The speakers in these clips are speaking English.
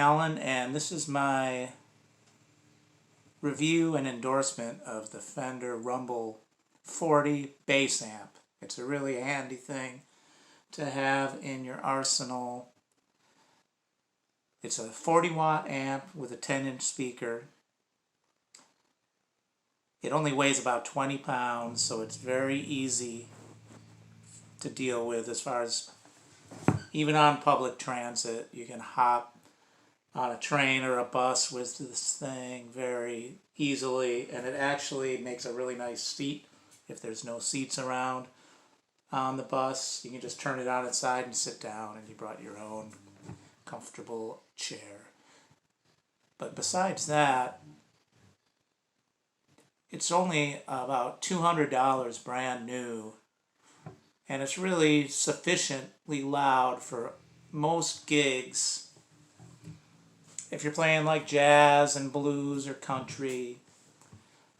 McAllen, and this is my review and endorsement of the Fender Rumble 40 bass amp. It's a really handy thing to have in your arsenal. It's a 40-watt amp with a 10-inch speaker. It only weighs about 20 pounds, so it's very easy to deal with as far as even on public transit. You can hop on a train or a bus with this thing very easily, and it actually makes a really nice seat if there's no seats around on the bus. You can just turn it on its side and sit down, and you brought your own comfortable chair. But besides that, it's only about $200 brand new, and it's really sufficiently loud for most gigs. If you're playing like jazz and blues or country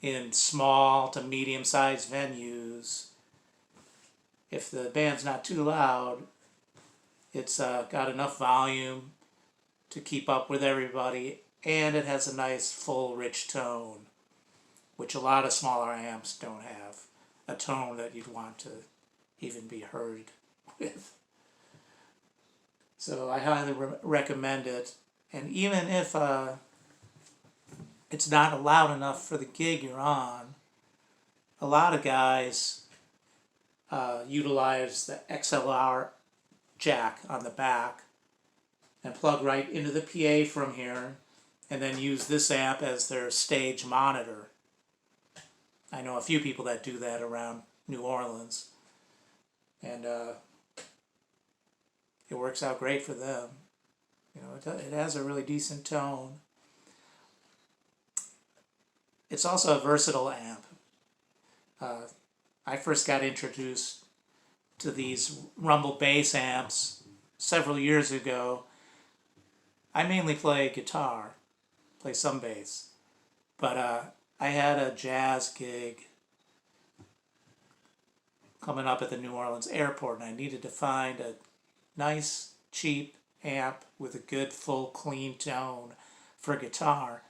in small to medium-sized venues, if the band's not too loud, it's got enough volume to keep up with everybody, and it has a nice full rich tone, which a lot of smaller amps don't have, a tone that you'd want to even be heard with. So I highly recommend it. And even if it's not loud enough for the gig you're on, a lot of guys utilize the XLR jack on the back and plug right into the PA from here, and then use this amp as their stage monitor. I know a few people that do that around New Orleans, and it works out great for them. You know, it has a really decent tone. It's also a versatile amp. I first got introduced to these Rumble bass amps several years ago. I mainly play guitar, play some bass, but I had a jazz gig coming up at the New Orleans airport, and I needed to find a nice, cheap amp with a good, full, clean tone for guitar.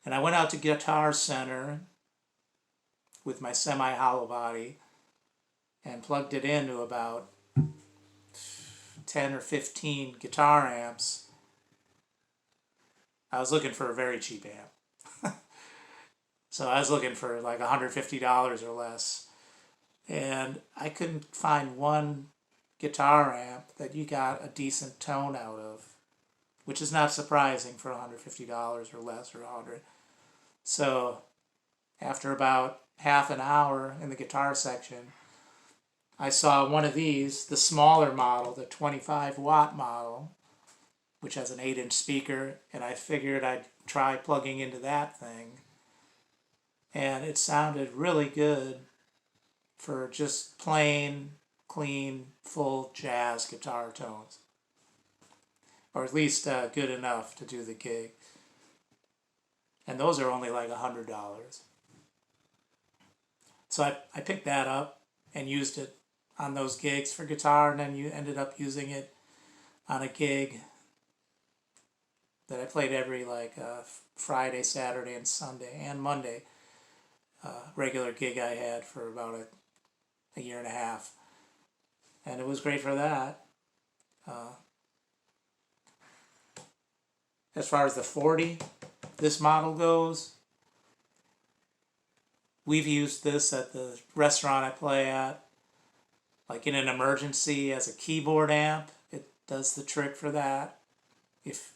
And I went out to Guitar Center with my semi-hollow body and plugged it into about 10 or 15 guitar amps. I was looking for a very cheap amp. So I was looking for like $150 or less. And I couldn't find one guitar amp that you got a decent tone out of, which is not surprising for $150 or less, or $100. So after about half an hour in the guitar section, I saw one of these, the smaller model, the 25-watt model, which has an 8-inch speaker, and I figured I'd try plugging into that thing. And it sounded really good for just plain, clean, full jazz guitar tones. Or at least good enough to do the gig. And those are only like $100. So I picked that up and used it on those gigs for guitar, and then you ended up using it on a gig that I played every Friday, Saturday, and Sunday, and Monday. Regular gig I had for about a year and a half. And it was great for that. As far as the 40, this model goes, we've used this at the restaurant I play at, like in an emergency as a keyboard amp. It does the trick for that. If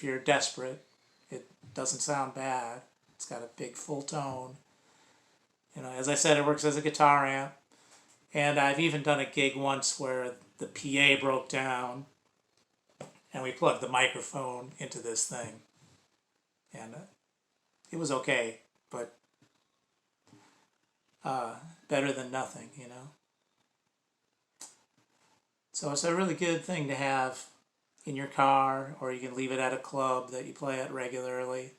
you're desperate, it doesn't sound bad. It's got a big full tone. You know, as I said, it works as a guitar amp. And I've even done a gig once where the PA broke down and we plugged the microphone into this thing. And it was okay, but better than nothing, you know. So it's a really good thing to have in your car, or you can leave it at a club that you play at regularly.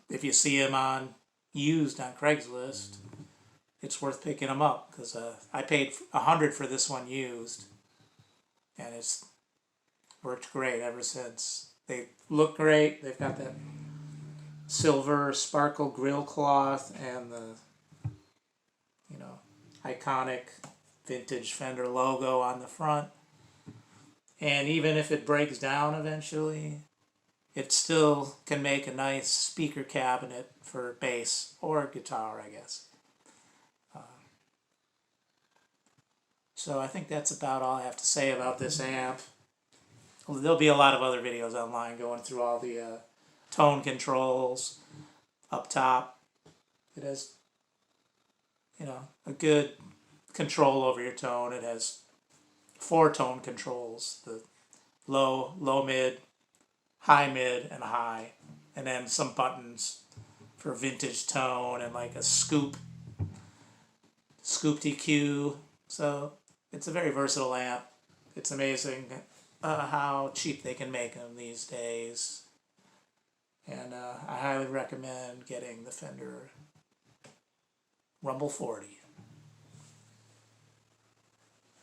If you see them used on Craigslist, it's worth picking them up, because I paid $100 for this one used, and it's worked great ever since. They look great. They've got that silver sparkle grill cloth and the, you know, iconic vintage Fender logo on the front. And even if it breaks down eventually, it still can make a nice speaker cabinet for bass or guitar, I guess. So I think that's about all I have to say about this amp. There'll be a lot of other videos online going through all the tone controls. Up top, it has, you know, a good control over your tone. It has 4 tone controls: the low, low mid, high mid, and high, and then some buttons for vintage tone and like a scoop EQ. So it's a very versatile amp. It's amazing how cheap they can make them these days. And I highly recommend getting the Fender Rumble 40.